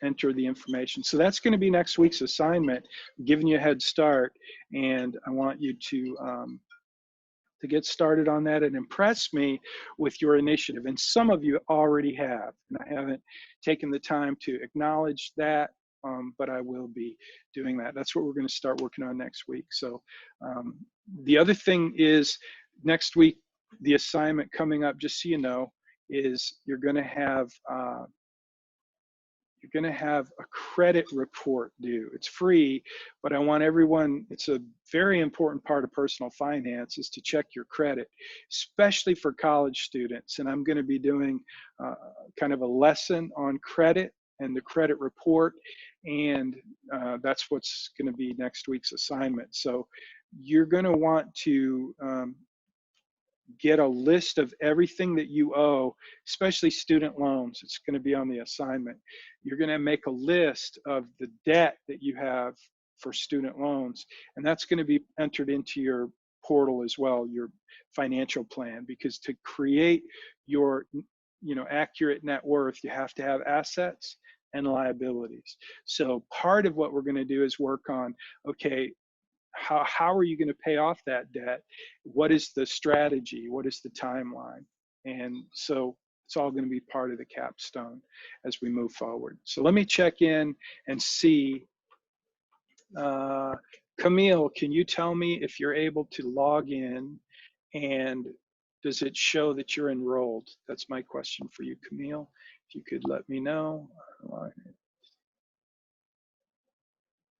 enter the information. So that's going to be next week's assignment, giving you a head start. And I want you to get started on that and impress me with your initiative. And some of you already have, and I haven't taken the time to acknowledge that, but I will be doing that. That's what we're going to start working on next week. So the other thing is next week, the assignment coming up, just so you know, is you're going to have a credit report due. It's free, but I want everyone, it's a very important part of personal finance is to check your credit, especially for college students. And I'm going to be doing kind of a lesson on credit and the credit report. And that's what's going to be next week's assignment. So you're going to want to get a list of everything that you owe, especially student loans. It's going to be on the assignment. You're going to make a list of the debt that you have for student loans, and that's going to be entered into your portal as well, your financial plan, because to create your accurate net worth, you have to have assets and liabilities. So part of what we're going to do is work on, okay, how are you going to pay off that debt? What is the strategy? What is the timeline? And so it's all going to be part of the capstone as we move forward. So let me check in and see. Camille, can you tell me if you're able to log in, and does it show that you're enrolled? That's my question for you, Camille. If you could let me know.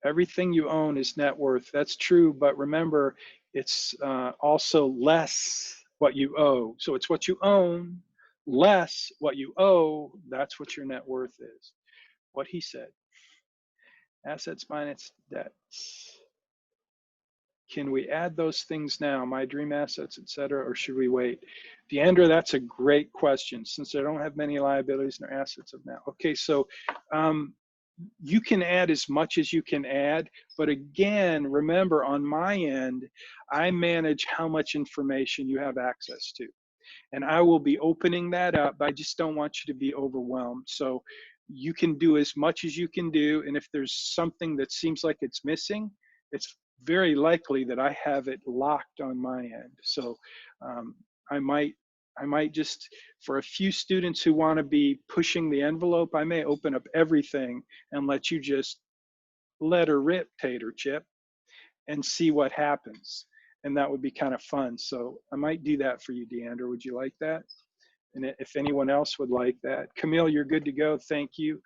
Everything you own is net worth. That's true, but remember, it's also less what you owe. So it's what you own less what you owe. That's what your net worth is. What he said. Assets minus debts. Can we add those things now? My dream assets, etc., or should we wait? Deandra, that's a great question. Since I don't have many liabilities nor assets of now. Okay, so you can add as much as you can add, but again, remember on my end, I manage how much information you have access to. And I will be opening that up, but I just don't want you to be overwhelmed. So you can do as much as you can do, and if there's something that seems like it's missing, it's very likely that I have it locked on my end. So I might just, for a few students who want to be pushing the envelope, I may open up everything and let you just let her rip, Tater Chip, and see what happens. And that would be kind of fun. So I might do that for you, Deandra. Would you like that? And if anyone else would like that. Camille, you're good to go. Thank you.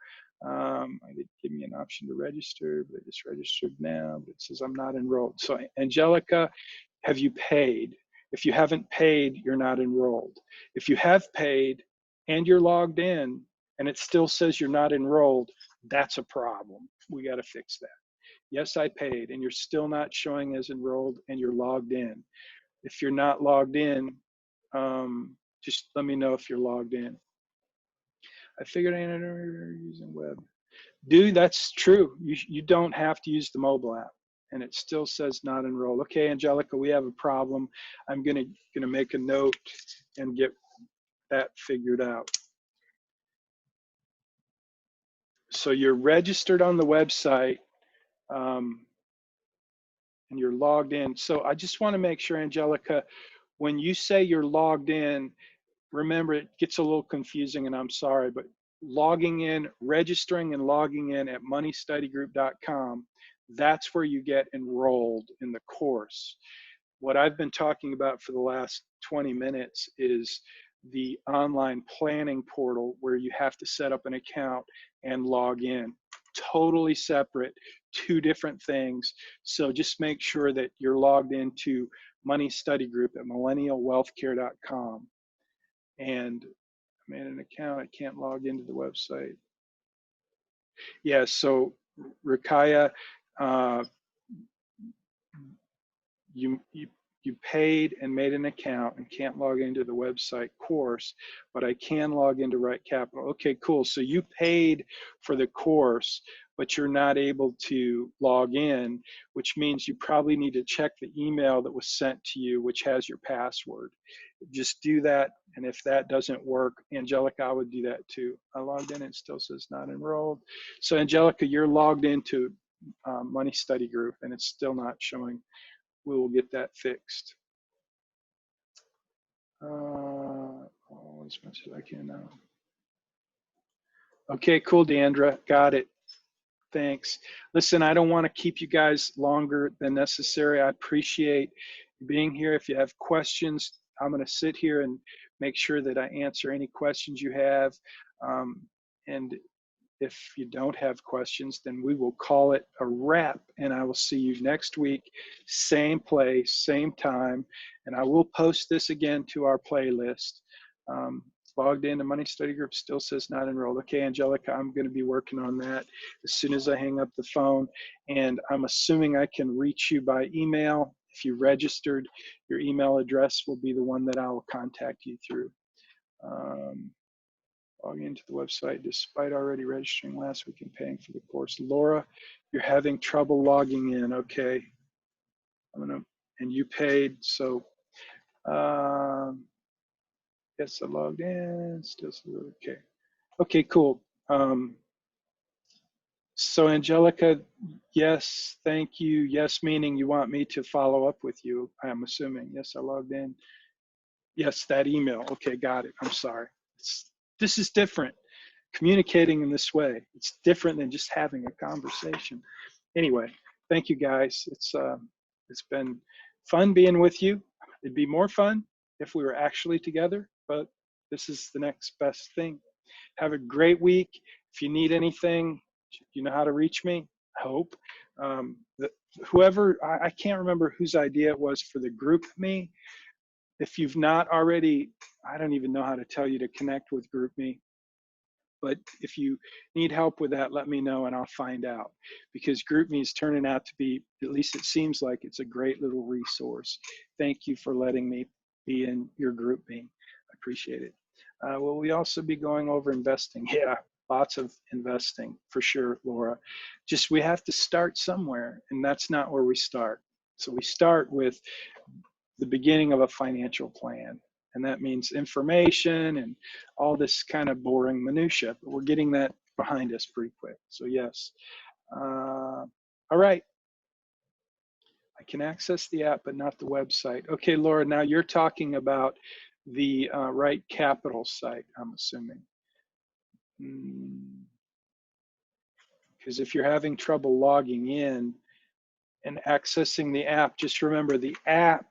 I did give me an option to register, but I just registered now, but it says I'm not enrolled. So Angelica, have you paid? If you haven't paid, you're not enrolled. If you have paid, and you're logged in and it still says you're not enrolled, that's a problem. We got to fix that. Yes, I paid, and you're still not showing as enrolled and you're logged in. If you're not logged in, just let me know if you're logged in. I figured I ended using web. Dude, that's true. You don't have to use the mobile app, and it still says not enrolled. Okay, Angelica, we have a problem. I'm gonna make a note and get that figured out. So you're registered on the website, and you're logged in. So I just want to make sure, Angelica, when you say you're logged in, remember it gets a little confusing, and I'm sorry, but logging in, registering and logging in at moneystudygroup.com, that's where you get enrolled in the course. What I've been talking about for the last 20 minutes is the online planning portal where you have to set up an account and log in. Totally separate, two different things. So just make sure that you're logged into Money Study Group at millennialwealthcare.com. And I made an account, I can't log into the website. Yeah, so Rakaya, you paid and made an account and can't log into the website course, but I can log into Right Capital. Okay, cool. So you paid for the course, but you're not able to log in, which means you probably need to check the email that was sent to you, which has your password. Just do that, and if that doesn't work, Angelica, I would do that too. I logged in, it still says not enrolled. So Angelica, you're logged into Money Study Group, and it's still not showing. We will get that fixed. As much as I can now. Okay, cool, Deandra, got it. Thanks. Listen, I don't want to keep you guys longer than necessary. I appreciate being here. If you have questions, I'm going to sit here and make sure that I answer any questions you have. And if you don't have questions, then we will call it a wrap, and I will see you next week, same place, same time, and I will post this again to our playlist. Logged into Money Study Group, still says not enrolled. Okay, Angelica, I'm going to be working on that as soon as I hang up the phone, and I'm assuming I can reach you by email. If you registered, your email address will be the one that I will contact you through. Log into the website despite already registering last week and paying for the course. Laura, you're having trouble logging in. Okay. And you paid, so yes, I logged in, still okay. Okay, cool. So Angelica, yes, thank you. Yes, meaning you want me to follow up with you, I'm assuming. Yes, I logged in. Yes, that email. Okay, got it. I'm sorry. This is different. Communicating in this way, it's different than just having a conversation. Anyway, thank you guys. It's been fun being with you. It'd be more fun if we were actually together, but this is the next best thing. Have a great week. If you need anything, you know how to reach me, I hope. Whoever, I can't remember whose idea it was for the group me. If you've not already, I don't even know how to tell you to connect with GroupMe. But if you need help with that, let me know and I'll find out. Because GroupMe is turning out to be, at least it seems like it's a great little resource. Thank you for letting me be in your GroupMe. I appreciate it. Will we also be going over investing? Yeah, lots of investing for sure, Laura. Just we have to start somewhere, and that's not where we start. So we start with the beginning of a financial plan. And that means information and all this kind of boring minutia, but we're getting that behind us pretty quick. So yes. All right. I can access the app, but not the website. Okay, Laura, now you're talking about the Right Capital site, I'm assuming. Because if you're having trouble logging in and accessing the app, just remember the app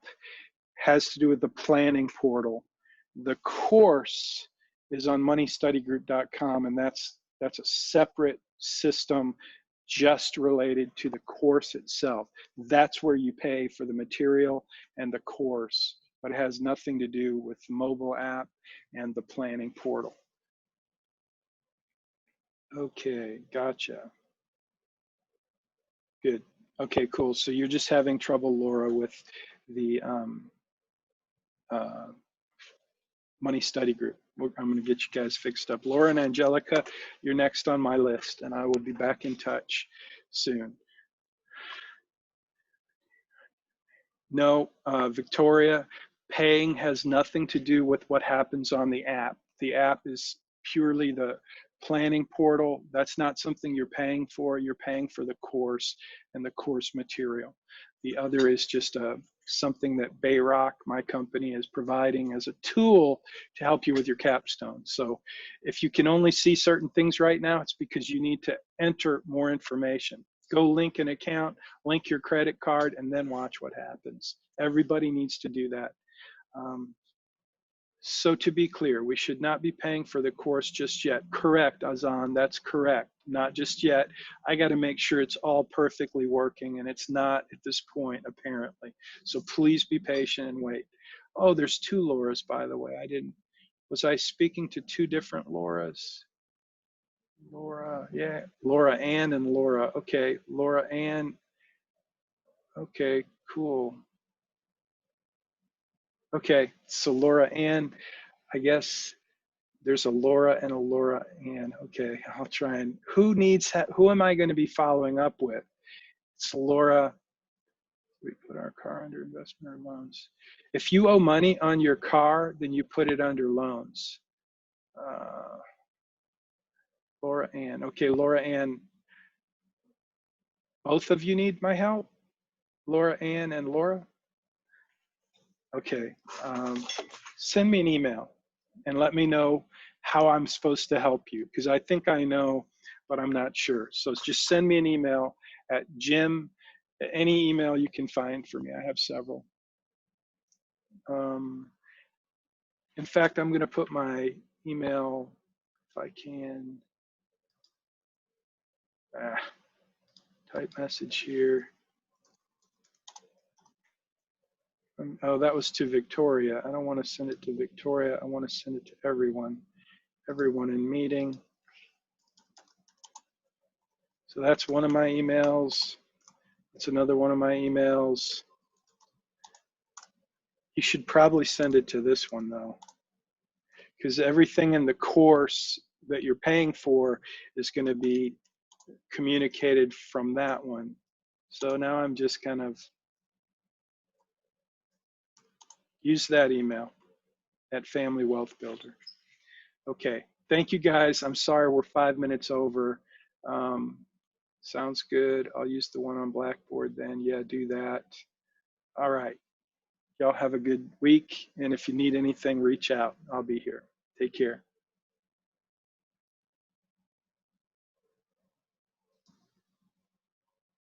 has to do with the planning portal. The course is on moneystudygroup.com, and that's a separate system just related to the course itself. That's where you pay for the material and the course. but it has nothing to do with the mobile app and the planning portal. Okay, gotcha. Good. Okay, cool. So you're just having trouble, Laura, with the money study group. I'm going to get you guys fixed up. Laura and Angelica, you're next on my list, and I will be back in touch soon. No, Victoria, paying has nothing to do with what happens on the app. The app is purely the planning portal. That's not something you're paying for. You're paying for the course and the course material. The other is just something that Bayrock, my company, is providing as a tool to help you with your capstone. So if you can only see certain things right now, it's because you need to enter more information. Go link an account, link your credit card, and then watch what happens. Everybody needs to do that. So to be clear, we should not be paying for the course just yet. Correct, Azan, that's correct. Not just yet. I got to make sure it's all perfectly working, and it's not at this point, apparently. So please be patient and wait. Oh, there's two Lauras, by the way. Was I speaking to two different Lauras? Laura, yeah, Laura Ann and Laura. Okay, Laura Ann. Okay, cool. Okay, so Laura Ann, I guess there's a Laura and a Laura Ann. Okay, I'll try and, who am I going to be following up with? It's Laura. We put our car under investment or loans. If you owe money on your car, then you put it under loans. Laura Ann. Okay, Laura Ann. Both of you need my help? Laura Ann and Laura? Okay, send me an email and let me know how I'm supposed to help you, because I think I know, but I'm not sure. So just send me an email at Jim, any email you can find for me. I have several. In fact, I'm going to put my email, if I can, type message here. Oh, that was to Victoria. I don't want to send it to Victoria. I want to send it to everyone in meeting. So that's one of my emails. It's another one of my emails. You should probably send it to this one though, because everything in the course that you're paying for is going to be communicated from that one. So now I'm just kind of use that email at Family Wealth Builder. Okay, thank you guys. I'm sorry we're 5 minutes over. Sounds good. I'll use the one on Blackboard then. Yeah, do that. All right. Y'all have a good week. And if you need anything, reach out. I'll be here. Take care.